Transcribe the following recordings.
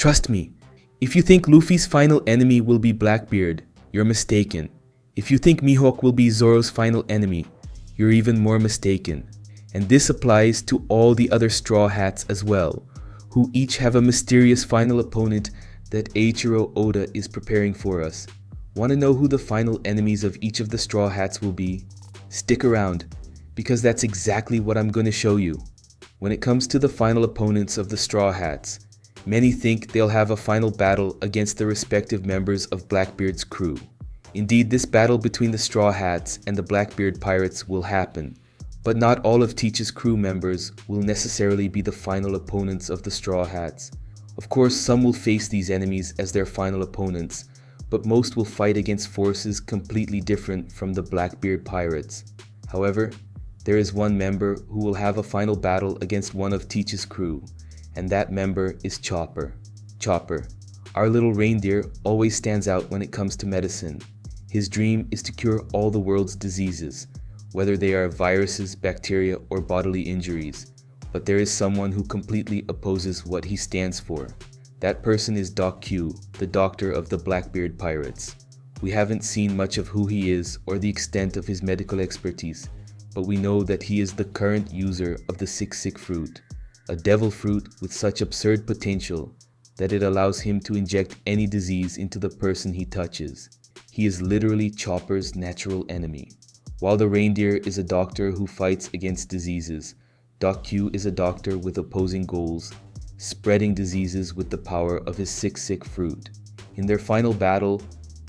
Trust me, if you think Luffy's final enemy will be Blackbeard, you're mistaken. If you think Mihawk will be Zoro's final enemy, you're even more mistaken. And this applies to all the other Straw Hats as well, who each have a mysterious final opponent that Eiichiro Oda is preparing for us. Want to know who the final enemies of each of the Straw Hats will be? Stick around, because that's exactly what I'm going to show you. When it comes to the final opponents of the Straw Hats, many think they'll have a final battle against the respective members of Blackbeard's crew. Indeed, this battle between the Straw Hats and the Blackbeard Pirates will happen, but not all of Teach's crew members will necessarily be the final opponents of the Straw Hats. Of course, some will face these enemies as their final opponents, but most will fight against forces completely different from the Blackbeard Pirates. However, there is one member who will have a final battle against one of Teach's crew, and that member is Chopper. Chopper, our little reindeer, always stands out when it comes to medicine. His dream is to cure all the world's diseases, whether they are viruses, bacteria, or bodily injuries. But there is someone who completely opposes what he stands for. That person is Doc Q, the doctor of the Blackbeard Pirates. We haven't seen much of who he is or the extent of his medical expertise, but we know that he is the current user of the Sick fruit, a devil fruit with such absurd potential that it allows him to inject any disease into the person he touches. He is literally Chopper's natural enemy. While the reindeer is a doctor who fights against diseases, Doc Q is a doctor with opposing goals, spreading diseases with the power of his sick fruit. In their final battle,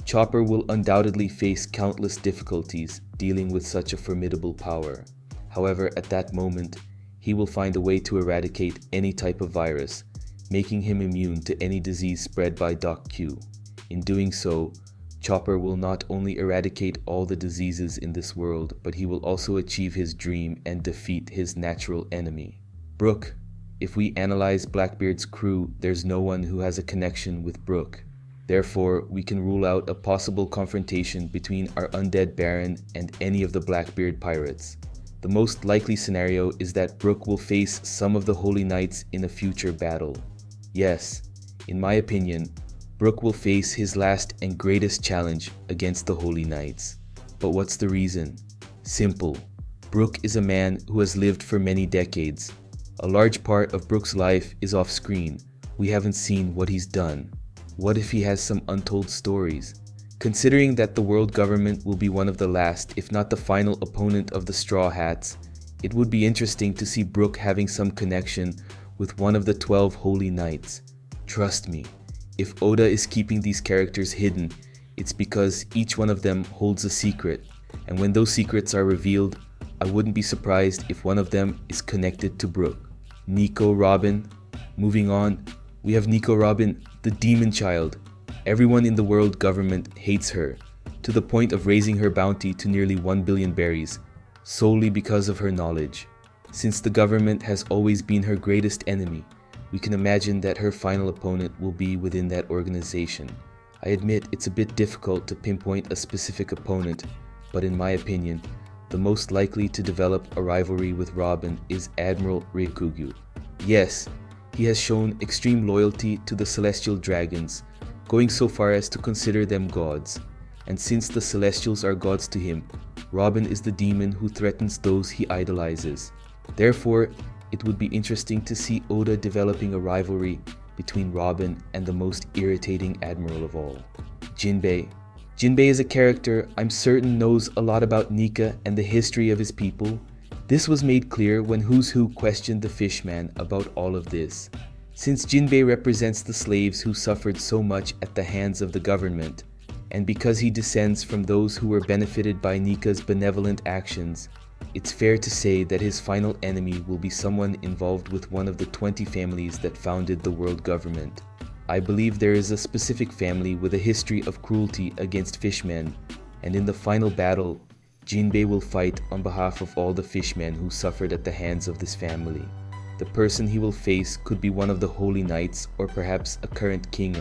Chopper will undoubtedly face countless difficulties dealing with such a formidable power. However, at that moment, he will find a way to eradicate any type of virus, making him immune to any disease spread by Doc Q. In doing so, Chopper will not only eradicate all the diseases in this world, but he will also achieve his dream and defeat his natural enemy. Brook. If we analyze Blackbeard's crew, there's no one who has a connection with Brook. Therefore, we can rule out a possible confrontation between our undead Baron and any of the Blackbeard Pirates. The most likely scenario is that Brook will face some of the Holy Knights in a future battle. Yes, in my opinion, Brook will face his last and greatest challenge against the Holy Knights. But what's the reason? Simple. Brook is a man who has lived for many decades. A large part of Brook's life is off screen. We haven't seen what he's done. What if he has some untold stories? Considering that the world government will be one of the last, if not the final opponent of the Straw Hats, it would be interesting to see Brook having some connection with one of the 12 Holy Knights. Trust me, if Oda is keeping these characters hidden, it's because each one of them holds a secret, and when those secrets are revealed, I wouldn't be surprised if one of them is connected to Brook. Nico Robin. Moving on, we have Nico Robin, the Demon Child. Everyone in the world government hates her, to the point of raising her bounty to nearly 1 billion berries, solely because of her knowledge. Since the government has always been her greatest enemy, we can imagine that her final opponent will be within that organization. I admit it's a bit difficult to pinpoint a specific opponent, but in my opinion, the most likely to develop a rivalry with Robin is Admiral Ryukugyu. Yes, he has shown extreme loyalty to the Celestial Dragons, going so far as to consider them gods. And since the Celestials are gods to him, Robin is the demon who threatens those he idolizes. Therefore, it would be interesting to see Oda developing a rivalry between Robin and the most irritating admiral of all, Jinbei. Jinbei is a character I'm certain knows a lot about Nika and the history of his people. This was made clear when Who's Who questioned the Fishman about all of this. Since Jinbei represents the slaves who suffered so much at the hands of the government, and because he descends from those who were benefited by Nika's benevolent actions, it's fair to say that his final enemy will be someone involved with one of the 20 families that founded the world government. I believe there is a specific family with a history of cruelty against fishmen, and in the final battle, Jinbei will fight on behalf of all the fishmen who suffered at the hands of this family. The person he will face could be one of the Holy Knights or perhaps a current king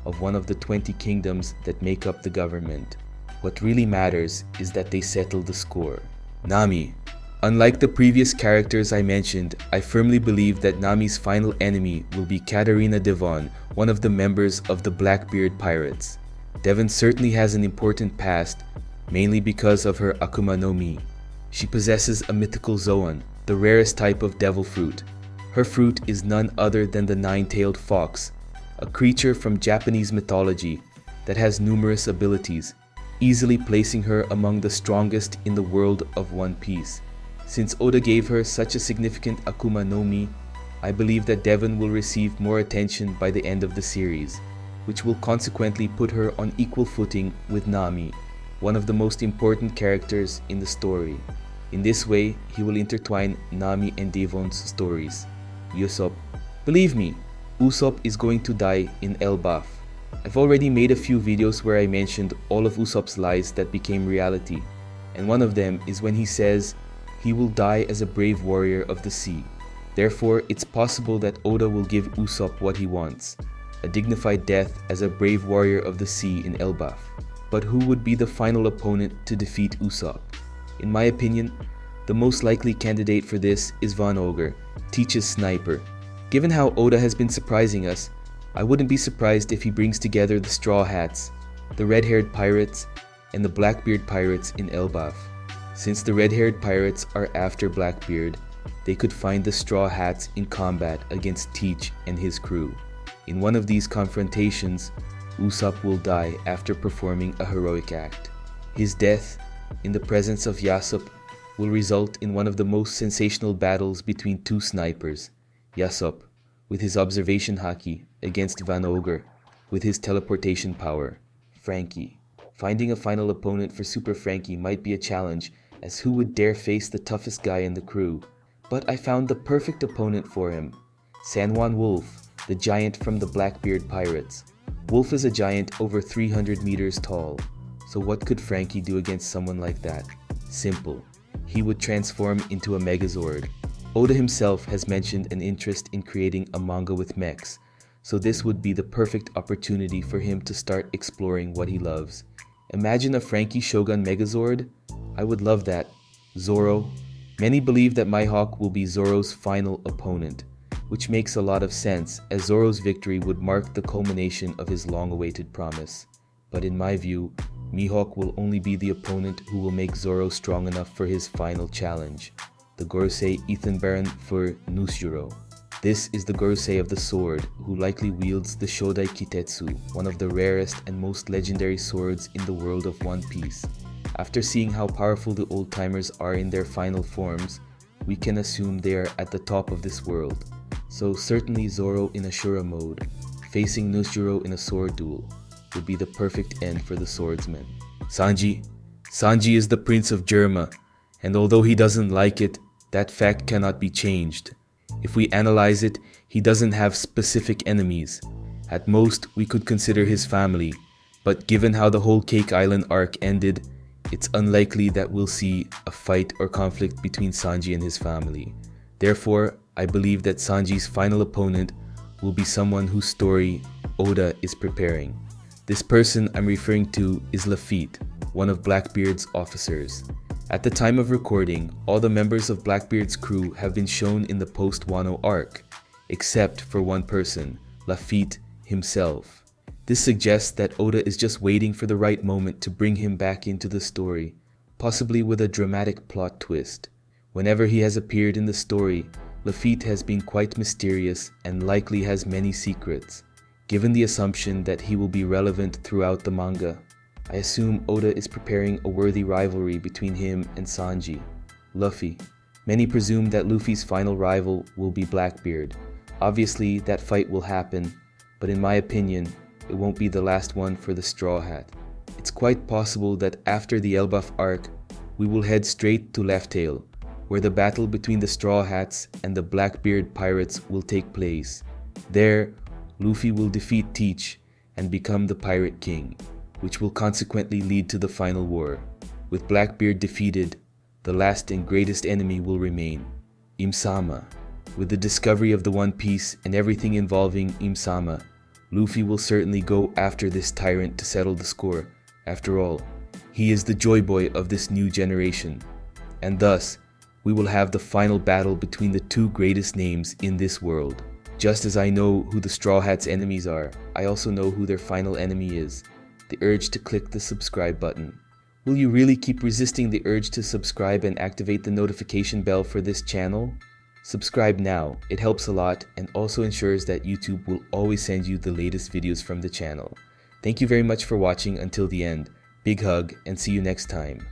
of one of the 20 kingdoms that make up the government. What really matters is that they settle the score. Nami. Unlike the previous characters I mentioned, I firmly believe that Nami's final enemy will be Katarina Devon, one of the members of the Blackbeard Pirates. Devon certainly has an important past, mainly because of her Akuma no Mi. She possesses a mythical Zoan, the rarest type of devil fruit. Her fruit is none other than the nine-tailed fox, a creature from Japanese mythology that has numerous abilities, easily placing her among the strongest in the world of One Piece. Since Oda gave her such a significant Akuma no Mi, I believe that Devon will receive more attention by the end of the series, which will consequently put her on equal footing with Nami, one of the most important characters in the story. In this way, he will intertwine Nami and Devon's stories. Usopp. Believe me, Usopp is going to die in Elbaf. I've already made a few videos where I mentioned all of Usopp's lies that became reality, and one of them is when he says he will die as a brave warrior of the sea. Therefore, it's possible that Oda will give Usopp what he wants, a dignified death as a brave warrior of the sea in Elbaf. But who would be the final opponent to defeat Usopp? In my opinion, the most likely candidate for this is Von Ogre, Teach's sniper. Given how Oda has been surprising us, I wouldn't be surprised if he brings together the Straw Hats, the red-haired pirates, and the Blackbeard pirates in Elbaf. Since the red-haired pirates are after Blackbeard, they could find the Straw Hats in combat against Teach and his crew. In one of these confrontations, Usopp will die after performing a heroic act. His death, in the presence of Yasopp, will result in one of the most sensational battles between two snipers, Yasopp, with his observation haki, against Van Ogre, with his teleportation power, Franky. Finding a final opponent for Super Franky might be a challenge, as who would dare face the toughest guy in the crew? But I found the perfect opponent for him, San Juan Wolf, the giant from the Blackbeard Pirates. Wolf is a giant over 300 meters tall, so what could Franky do against someone like that? Simple. He would transform into a Megazord. Oda himself has mentioned an interest in creating a manga with mechs, so this would be the perfect opportunity for him to start exploring what he loves. Imagine a Franky Shogun Megazord? I would love that. Zoro. Many believe that Mihawk will be Zoro's final opponent, which makes a lot of sense, as Zoro's victory would mark the culmination of his long-awaited promise. But in my view, Mihawk will only be the opponent who will make Zoro strong enough for his final challenge, the Gorosei Ethan Baron for Nusjuro. This is the Gorosei of the sword, who likely wields the Shodai Kitetsu, one of the rarest and most legendary swords in the world of One Piece. After seeing how powerful the old-timers are in their final forms, we can assume they are at the top of this world. So certainly Zoro in Ashura mode, facing Nusjuro in a sword duel, would be the perfect end for the swordsman. Sanji. Sanji is the Prince of Germa, and although he doesn't like it, that fact cannot be changed. If we analyze it, he doesn't have specific enemies. At most, we could consider his family, but given how the whole Cake Island arc ended, it's unlikely that we'll see a fight or conflict between Sanji and his family. Therefore, I believe that Sanji's final opponent will be someone whose story Oda is preparing. This person I'm referring to is Lafitte, one of Blackbeard's officers. At the time of recording, all the members of Blackbeard's crew have been shown in the post-Wano arc, except for one person, Lafitte himself. This suggests that Oda is just waiting for the right moment to bring him back into the story, possibly with a dramatic plot twist. Whenever he has appeared in the story, Lafitte has been quite mysterious and likely has many secrets. Given the assumption that he will be relevant throughout the manga, I assume Oda is preparing a worthy rivalry between him and Sanji. Luffy. Many presume that Luffy's final rival will be Blackbeard. Obviously, that fight will happen, but in my opinion, it won't be the last one for the Straw Hat. It's quite possible that after the Elbaf arc, we will head straight to Laugh Tale, where the battle between the Straw Hats and the Blackbeard pirates will take place. There, Luffy will defeat Teach and become the Pirate King, which will consequently lead to the final war. With Blackbeard defeated, the last and greatest enemy will remain, Im-sama. With the discovery of the One Piece and everything involving Im-sama, Luffy will certainly go after this tyrant to settle the score. After all, he is the Joy Boy of this new generation. And thus, we will have the final battle between the two greatest names in this world. Just as I know who the Straw Hats' enemies are, I also know who their final enemy is, the urge to click the subscribe button. Will you really keep resisting the urge to subscribe and activate the notification bell for this channel? Subscribe now, it helps a lot and also ensures that YouTube will always send you the latest videos from the channel. Thank you very much for watching until the end. Big hug and see you next time.